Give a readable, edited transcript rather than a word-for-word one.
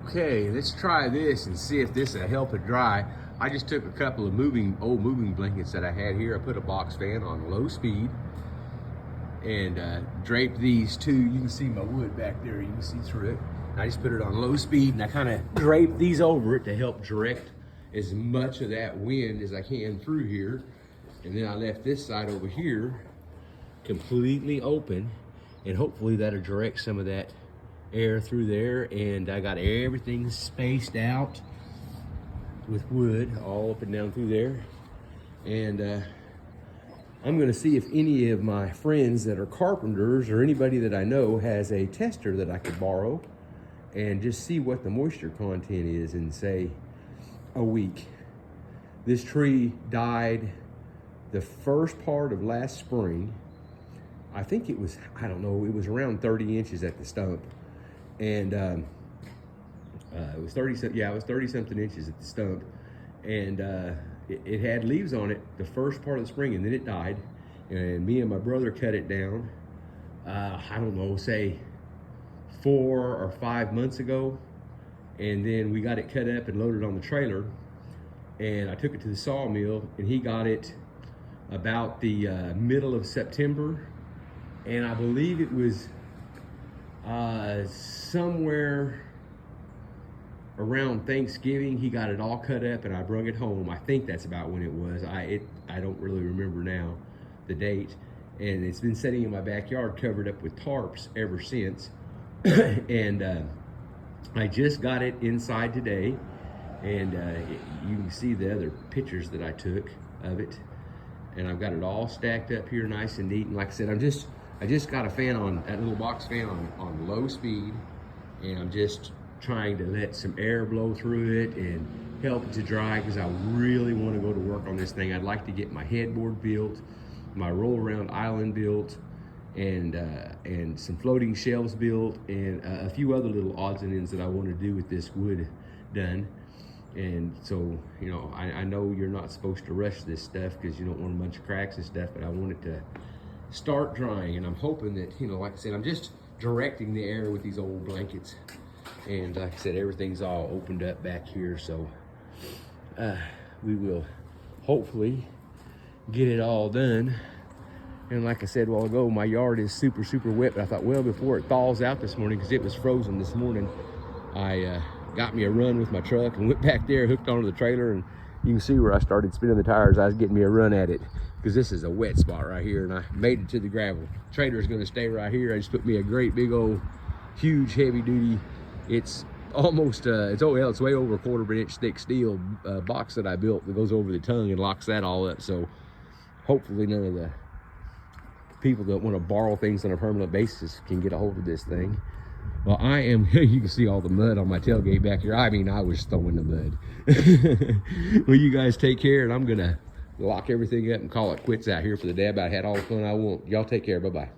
Okay, let's try this and see if this will help it dry. I just took a couple of old moving blankets that I had here. I put a box fan on low speed and draped these two. You can see my wood back there, you can see through it. I just put it on low speed and I kind of draped these over it to help direct as much of that wind as I can through here. And then I left this side over here completely open, and hopefully that'll direct some of that air through there. And I got everything spaced out with wood all up and down through there. And I'm gonna see if any of my friends that are carpenters or anybody that I know has a tester that I could borrow and just see what the moisture content is in, say, a week. This tree died the first part of last spring. I think it was, I don't know, it was around 30 inches at the stump. And it was 30 something inches at the stump. And it had leaves on it the first part of the spring, and then it died. And me and my brother cut it down, I don't know, say 4 or 5 months ago. And then we got it cut up and loaded on the trailer. And I took it to the sawmill, and he got it about the middle of September. And I believe it was somewhere around Thanksgiving. He got it all cut up and I brought it home. I think that's about when it was. I don't really remember now the date. And it's been sitting in my backyard covered up with tarps ever since. And I just got it inside today. And you can see the other pictures that I took of it. And I've got it all stacked up here nice and neat. And like I said, I just got a fan on, that little box fan on low speed. And I'm just trying to let some air blow through it and help it to dry, because I really want to go to work on this thing. I'd like to get my headboard built, my roll around island built, and some floating shelves built, and a few other little odds and ends that I want to do with this wood done. And so, you know, I know you're not supposed to rush this stuff because you don't want a bunch of cracks and stuff, but I want it to start drying. And I'm hoping that, you know, like I said, I'm just directing the air with these old blankets. And like I said, everything's all opened up back here. So we will hopefully get it all done. And like I said a while ago, my yard is super wet, but I thought, well, before it thaws out this morning, because it was frozen this morning, I got me a run with my truck and went back there, hooked onto the trailer, and you can see where I started spinning the tires. I was getting me a run at it because this is a wet spot right here, and I made it to the gravel. Trailer is going to stay right here. I just put me a great big old huge heavy duty, it's almost it's way over a 1/4 of an inch thick steel box that I built that goes over the tongue and locks that all up. So hopefully none of the people that want to borrow things on a permanent basis can get a hold of this thing. Well, I am, you can see all the mud on my tailgate back here. I mean, I was throwing the mud. Well, you guys take care, and I'm gonna lock everything up and call it quits out here for the day. I about had all the fun I want. Y'all take care. Bye-bye.